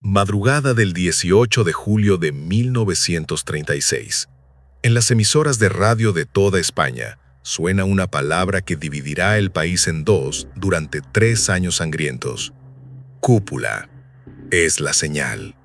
Madrugada del 18 de julio de 1936. En las emisoras de radio de toda España, suena una palabra que dividirá el país en dos durante 3 años sangrientos. Cúpula. Es la señal.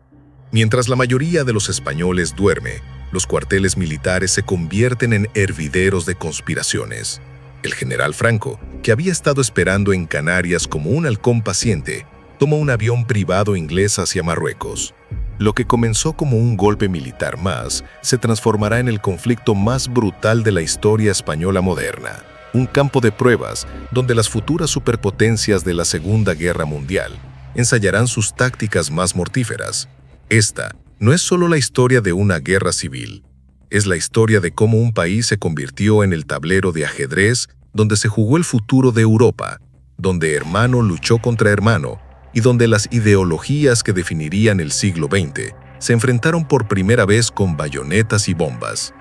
Mientras la mayoría de los españoles duerme, los cuarteles militares se convierten en hervideros de conspiraciones. El general Franco, que había estado esperando en Canarias como un halcón paciente, toma un avión privado inglés hacia Marruecos. Lo que comenzó como un golpe militar más, se transformará en el conflicto más brutal de la historia española moderna. Un campo de pruebas donde las futuras superpotencias de la Segunda Guerra Mundial ensayarán sus tácticas más mortíferas. Esta no es solo la historia de una guerra civil, es la historia de cómo un país se convirtió en el tablero de ajedrez donde se jugó el futuro de Europa, donde hermano luchó contra hermano, y donde las ideologías que definirían el siglo XX se enfrentaron por primera vez con bayonetas y bombas.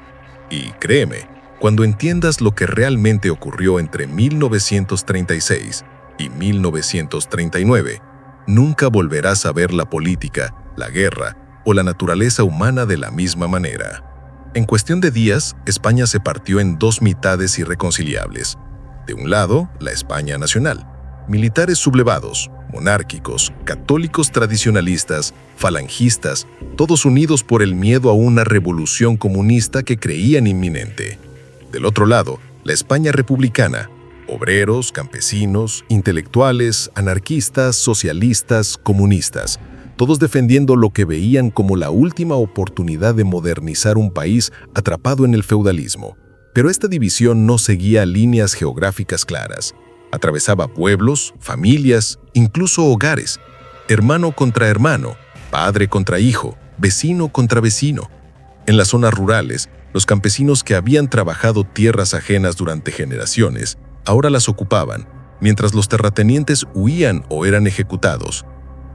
Y créeme, cuando entiendas lo que realmente ocurrió entre 1936 y 1939, nunca volverás a ver la política, la guerra o la naturaleza humana de la misma manera. En cuestión de días, España se partió en dos mitades irreconciliables. De un lado, la España nacional, militares sublevados, monárquicos, católicos tradicionalistas, falangistas, todos unidos por el miedo a una revolución comunista que creían inminente. Del otro lado, la España republicana, obreros, campesinos, intelectuales, anarquistas, socialistas, comunistas, todos defendiendo lo que veían como la última oportunidad de modernizar un país atrapado en el feudalismo. Pero esta división no seguía líneas geográficas claras. Atravesaba pueblos, familias, incluso hogares, hermano contra hermano, padre contra hijo, vecino contra vecino. En las zonas rurales, los campesinos que habían trabajado tierras ajenas durante generaciones, ahora las ocupaban, mientras los terratenientes huían o eran ejecutados.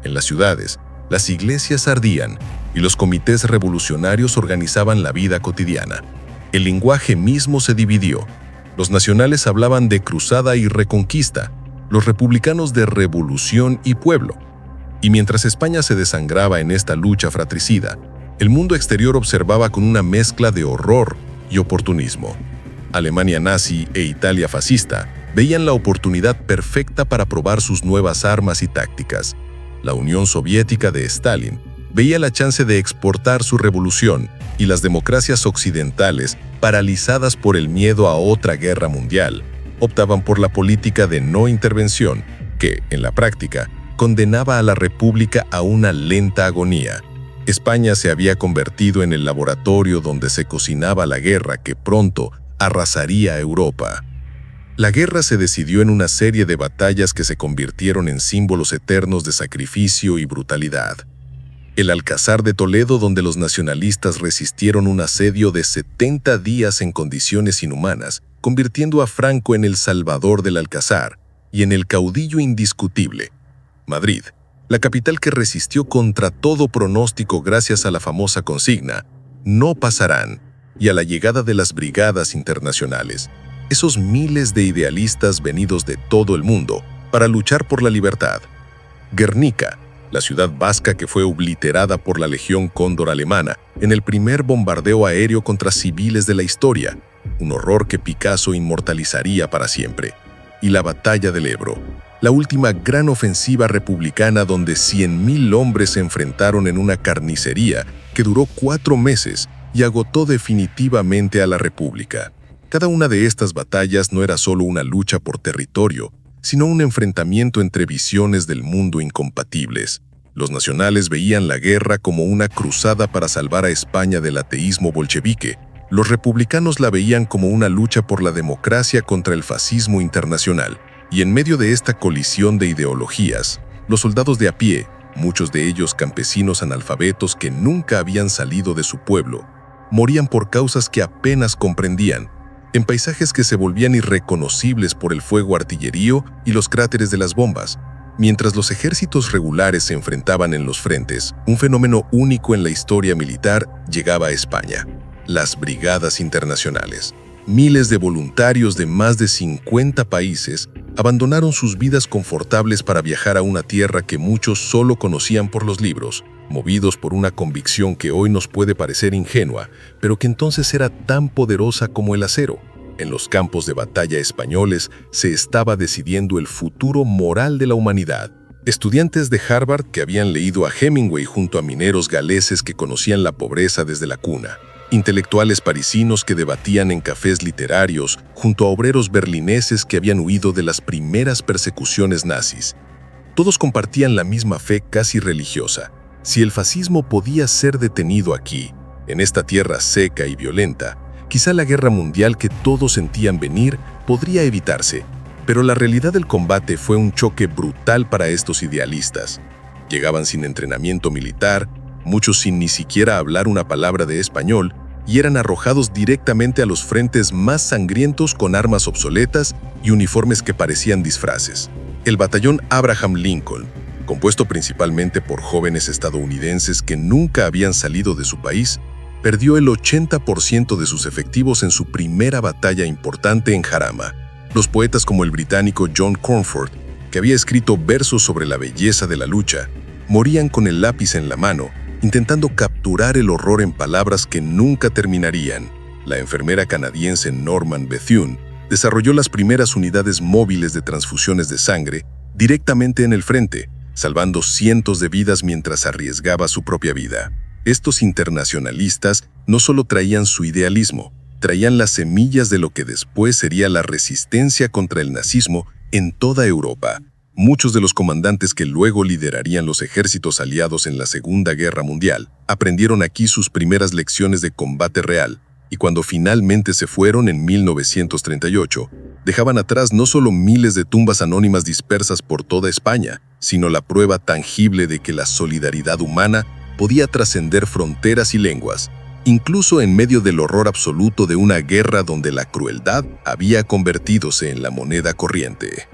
En las ciudades, las iglesias ardían y los comités revolucionarios organizaban la vida cotidiana. El lenguaje mismo se dividió. Los nacionales hablaban de cruzada y reconquista, los republicanos de revolución y pueblo. Y mientras España se desangraba en esta lucha fratricida, el mundo exterior observaba con una mezcla de horror y oportunismo. Alemania nazi e Italia fascista veían la oportunidad perfecta para probar sus nuevas armas y tácticas. La Unión Soviética de Stalin veía la chance de exportar su revolución y las democracias occidentales, paralizadas por el miedo a otra guerra mundial, optaban por la política de no intervención que, en la práctica, condenaba a la República a una lenta agonía. España se había convertido en el laboratorio donde se cocinaba la guerra que pronto arrasaría a Europa. La guerra se decidió en una serie de batallas que se convirtieron en símbolos eternos de sacrificio y brutalidad. El Alcázar de Toledo, donde los nacionalistas resistieron un asedio de 70 días en condiciones inhumanas, convirtiendo a Franco en el salvador del Alcázar y en el caudillo indiscutible. Madrid, la capital que resistió contra todo pronóstico gracias a la famosa consigna, no pasarán, y a la llegada de las brigadas internacionales, esos miles de idealistas venidos de todo el mundo para luchar por la libertad. Guernica, la ciudad vasca que fue obliterada por la Legión Cóndor alemana en el primer bombardeo aéreo contra civiles de la historia, un horror que Picasso inmortalizaría para siempre. Y la Batalla del Ebro, la última gran ofensiva republicana donde 100.000 hombres se enfrentaron en una carnicería que duró 4 meses y agotó definitivamente a la República. Cada una de estas batallas no era solo una lucha por territorio, sino un enfrentamiento entre visiones del mundo incompatibles. Los nacionales veían la guerra como una cruzada para salvar a España del ateísmo bolchevique. Los republicanos la veían como una lucha por la democracia contra el fascismo internacional. Y en medio de esta colisión de ideologías, los soldados de a pie, muchos de ellos campesinos analfabetos que nunca habían salido de su pueblo, morían por causas que apenas comprendían, en paisajes que se volvían irreconocibles por el fuego artillerío y los cráteres de las bombas. Mientras los ejércitos regulares se enfrentaban en los frentes, un fenómeno único en la historia militar llegaba a España: las brigadas internacionales. Miles de voluntarios de más de 50 países abandonaron sus vidas confortables para viajar a una tierra que muchos solo conocían por los libros, movidos por una convicción que hoy nos puede parecer ingenua, pero que entonces era tan poderosa como el acero. En los campos de batalla españoles se estaba decidiendo el futuro moral de la humanidad. Estudiantes de Harvard que habían leído a Hemingway junto a mineros galeses que conocían la pobreza desde la cuna. Intelectuales parisinos que debatían en cafés literarios junto a obreros berlineses que habían huido de las primeras persecuciones nazis. Todos compartían la misma fe casi religiosa. Si el fascismo podía ser detenido aquí, en esta tierra seca y violenta, quizá la guerra mundial que todos sentían venir podría evitarse. Pero la realidad del combate fue un choque brutal para estos idealistas. Llegaban sin entrenamiento militar, muchos sin ni siquiera hablar una palabra de español, y eran arrojados directamente a los frentes más sangrientos con armas obsoletas y uniformes que parecían disfraces. El batallón Abraham Lincoln, compuesto principalmente por jóvenes estadounidenses que nunca habían salido de su país, perdió el 80% de sus efectivos en su primera batalla importante en Jarama. Los poetas como el británico John Cornford, que había escrito versos sobre la belleza de la lucha, morían con el lápiz en la mano, intentando capturar el horror en palabras que nunca terminarían. La enfermera canadiense Norman Bethune desarrolló las primeras unidades móviles de transfusiones de sangre directamente en el frente, salvando cientos de vidas mientras arriesgaba su propia vida. Estos internacionalistas no solo traían su idealismo, traían las semillas de lo que después sería la resistencia contra el nazismo en toda Europa. Muchos de los comandantes que luego liderarían los ejércitos aliados en la Segunda Guerra Mundial aprendieron aquí sus primeras lecciones de combate real, y cuando finalmente se fueron en 1938, dejaban atrás no solo miles de tumbas anónimas dispersas por toda España, sino la prueba tangible de que la solidaridad humana podía trascender fronteras y lenguas, incluso en medio del horror absoluto de una guerra donde la crueldad había convertidose en la moneda corriente.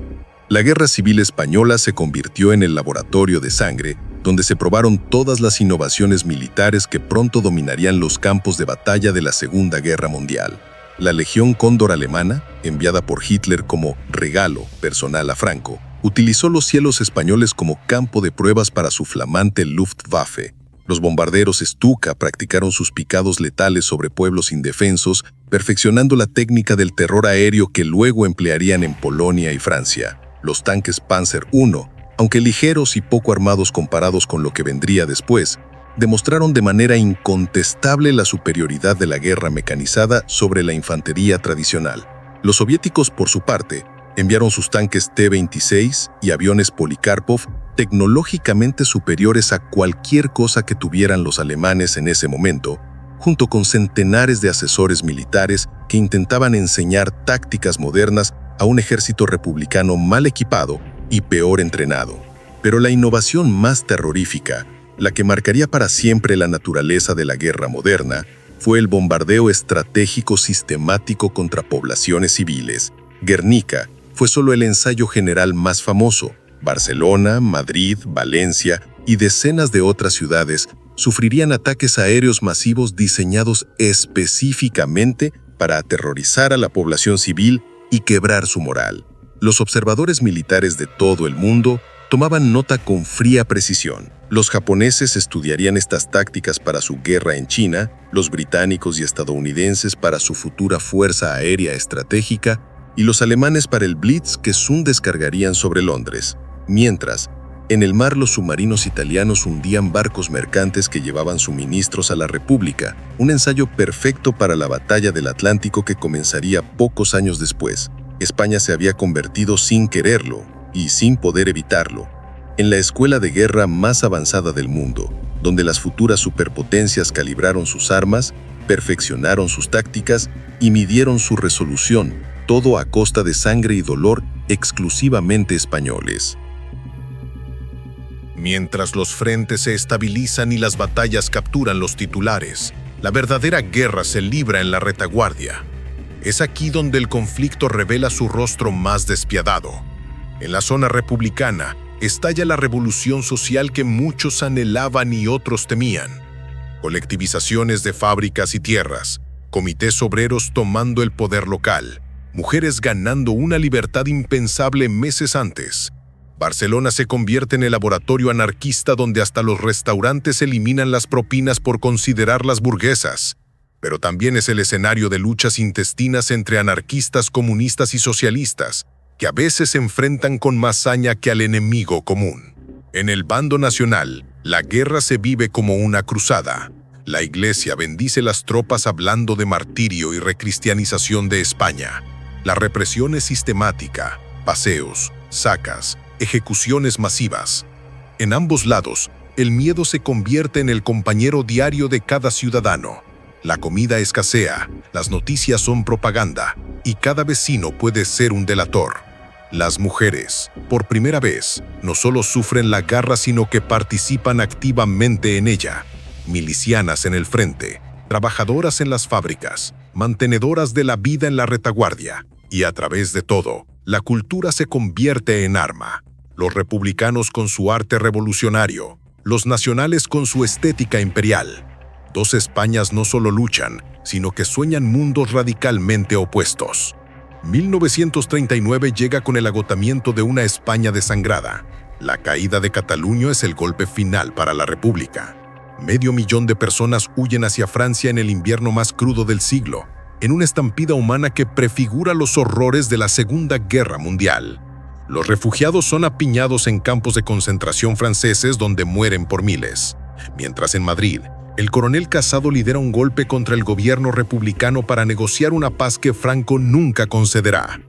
La Guerra Civil Española se convirtió en el laboratorio de sangre, donde se probaron todas las innovaciones militares que pronto dominarían los campos de batalla de la Segunda Guerra Mundial. La Legión Cóndor alemana, enviada por Hitler como regalo personal a Franco, utilizó los cielos españoles como campo de pruebas para su flamante Luftwaffe. Los bombarderos Stuka practicaron sus picados letales sobre pueblos indefensos, perfeccionando la técnica del terror aéreo que luego emplearían en Polonia y Francia. Los tanques Panzer I, aunque ligeros y poco armados comparados con lo que vendría después, demostraron de manera incontestable la superioridad de la guerra mecanizada sobre la infantería tradicional. Los soviéticos, por su parte, enviaron sus tanques T-26 y aviones Polikarpov tecnológicamente superiores a cualquier cosa que tuvieran los alemanes en ese momento, junto con centenares de asesores militares que intentaban enseñar tácticas modernas a un ejército republicano mal equipado y peor entrenado. Pero la innovación más terrorífica, la que marcaría para siempre la naturaleza de la guerra moderna, fue el bombardeo estratégico sistemático contra poblaciones civiles. Guernica fue solo el ensayo general más famoso. Barcelona, Madrid, Valencia y decenas de otras ciudades sufrirían ataques aéreos masivos diseñados específicamente para aterrorizar a la población civil y quebrar su moral. Los observadores militares de todo el mundo tomaban nota con fría precisión. Los japoneses estudiarían estas tácticas para su guerra en China, los británicos y estadounidenses para su futura fuerza aérea estratégica y los alemanes para el Blitz que Sun descargarían sobre Londres. Mientras, en el mar los submarinos italianos hundían barcos mercantes que llevaban suministros a la República, un ensayo perfecto para la batalla del Atlántico que comenzaría pocos años después. España se había convertido sin quererlo y sin poder evitarlo en la escuela de guerra más avanzada del mundo, donde las futuras superpotencias calibraron sus armas, perfeccionaron sus tácticas y midieron su resolución, todo a costa de sangre y dolor exclusivamente españoles. Mientras los frentes se estabilizan y las batallas capturan los titulares, la verdadera guerra se libra en la retaguardia. Es aquí donde el conflicto revela su rostro más despiadado. En la zona republicana estalla la revolución social que muchos anhelaban y otros temían. Colectivizaciones de fábricas y tierras, comités obreros tomando el poder local, mujeres ganando una libertad impensable meses antes. Barcelona se convierte en el laboratorio anarquista donde hasta los restaurantes eliminan las propinas por considerarlas burguesas, pero también es el escenario de luchas intestinas entre anarquistas, comunistas y socialistas, que a veces se enfrentan con más saña que al enemigo común. En el bando nacional, la guerra se vive como una cruzada. La Iglesia bendice las tropas hablando de martirio y recristianización de España. La represión es sistemática, paseos, sacas, ejecuciones masivas. En ambos lados, el miedo se convierte en el compañero diario de cada ciudadano. La comida escasea, las noticias son propaganda, y cada vecino puede ser un delator. Las mujeres, por primera vez, no solo sufren la guerra, sino que participan activamente en ella. Milicianas en el frente, trabajadoras en las fábricas, mantenedoras de la vida en la retaguardia. Y a través de todo, la cultura se convierte en arma. Los republicanos con su arte revolucionario, los nacionales con su estética imperial. Dos Españas no solo luchan, sino que sueñan mundos radicalmente opuestos. 1939 llega con el agotamiento de una España desangrada. La caída de Cataluña es el golpe final para la República. 500,000 de personas huyen hacia Francia en el invierno más crudo del siglo, en una estampida humana que prefigura los horrores de la Segunda Guerra Mundial. Los refugiados son apiñados en campos de concentración franceses donde mueren por miles. Mientras en Madrid, el coronel Casado lidera un golpe contra el gobierno republicano para negociar una paz que Franco nunca concederá.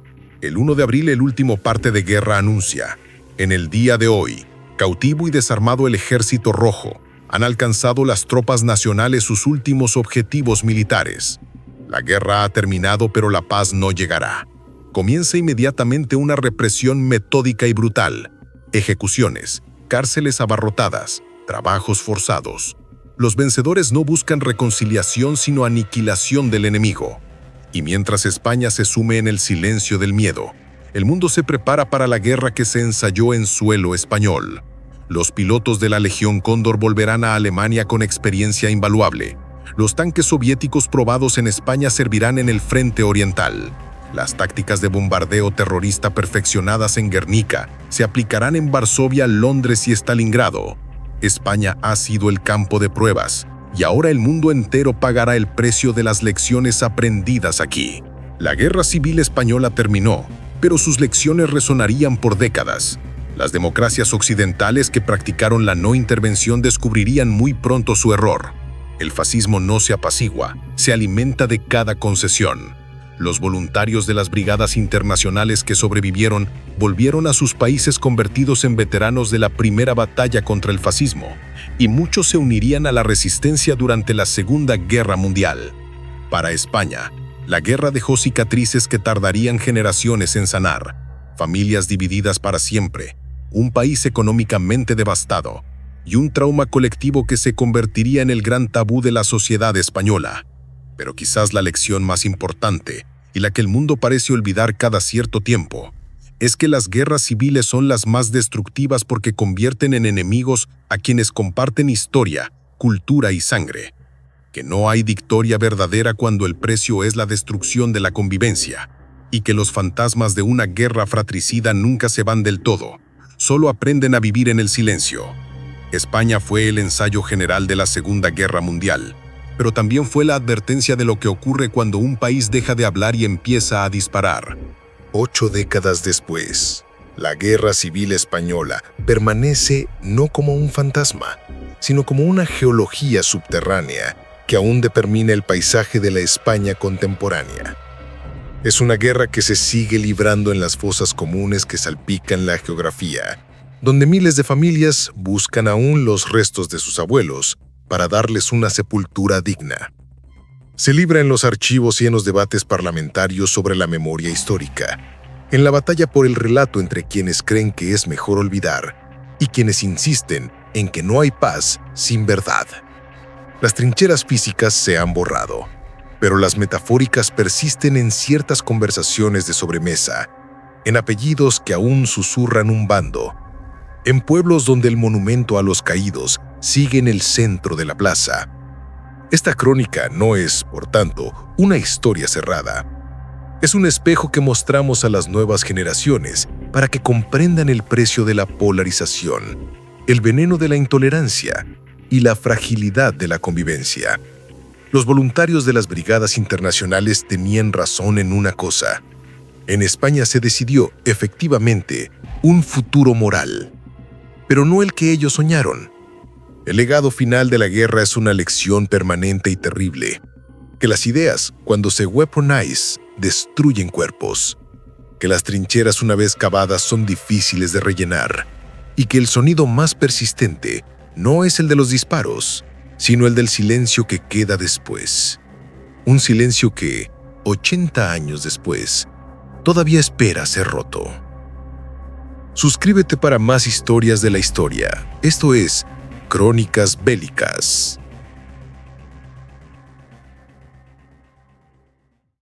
El 1 de abril, el último parte de guerra anuncia: en el día de hoy, cautivo y desarmado el Ejército Rojo, han alcanzado las tropas nacionales sus últimos objetivos militares. La guerra ha terminado, pero la paz no llegará. Comienza inmediatamente una represión metódica y brutal. Ejecuciones, cárceles abarrotadas, trabajos forzados. Los vencedores no buscan reconciliación, sino aniquilación del enemigo. Y mientras España se sume en el silencio del miedo, el mundo se prepara para la guerra que se ensayó en suelo español. Los pilotos de la Legión Cóndor volverán a Alemania con experiencia invaluable. Los tanques soviéticos probados en España servirán en el frente oriental. Las tácticas de bombardeo terrorista perfeccionadas en Guernica se aplicarán en Varsovia, Londres y Stalingrado. España ha sido el campo de pruebas, y ahora el mundo entero pagará el precio de las lecciones aprendidas aquí. La Guerra Civil Española terminó, pero sus lecciones resonarían por décadas. Las democracias occidentales que practicaron la no intervención descubrirían muy pronto su error. El fascismo no se apacigua, se alimenta de cada concesión. Los voluntarios de las brigadas internacionales que sobrevivieron volvieron a sus países convertidos en veteranos de la primera batalla contra el fascismo, y muchos se unirían a la resistencia durante la Segunda Guerra Mundial. Para España, la guerra dejó cicatrices que tardarían generaciones en sanar, familias divididas para siempre, un país económicamente devastado, y un trauma colectivo que se convertiría en el gran tabú de la sociedad española. Pero quizás la lección más importante, y la que el mundo parece olvidar cada cierto tiempo, es que las guerras civiles son las más destructivas porque convierten en enemigos a quienes comparten historia, cultura y sangre. Que no hay victoria verdadera cuando el precio es la destrucción de la convivencia, y que los fantasmas de una guerra fratricida nunca se van del todo, solo aprenden a vivir en el silencio. España fue el ensayo general de la Segunda Guerra Mundial, pero también fue la advertencia de lo que ocurre cuando un país deja de hablar y empieza a disparar. 8 décadas después, la Guerra Civil Española permanece no como un fantasma, sino como una geología subterránea que aún determina el paisaje de la España contemporánea. Es una guerra que se sigue librando en las fosas comunes que salpican la geografía, donde miles de familias buscan aún los restos de sus abuelos para darles una sepultura digna. Se libra en los archivos y en los debates parlamentarios sobre la memoria histórica, en la batalla por el relato entre quienes creen que es mejor olvidar y quienes insisten en que no hay paz sin verdad. Las trincheras físicas se han borrado, pero las metafóricas persisten en ciertas conversaciones de sobremesa, en apellidos que aún susurran un bando, en pueblos donde el monumento a los caídos sigue en el centro de la plaza. Esta crónica no es, por tanto, una historia cerrada. Es un espejo que mostramos a las nuevas generaciones para que comprendan el precio de la polarización, el veneno de la intolerancia y la fragilidad de la convivencia. Los voluntarios de las brigadas internacionales tenían razón en una cosa. En España se decidió, efectivamente, un futuro moral, pero no el que ellos soñaron. El legado final de la guerra es una lección permanente y terrible, que las ideas, cuando se weaponize, destruyen cuerpos, que las trincheras una vez cavadas son difíciles de rellenar, y que el sonido más persistente no es el de los disparos, sino el del silencio que queda después. Un silencio que, 80 años después, todavía espera ser roto. Suscríbete para más historias de la historia. Esto es Crónicas Bélicas.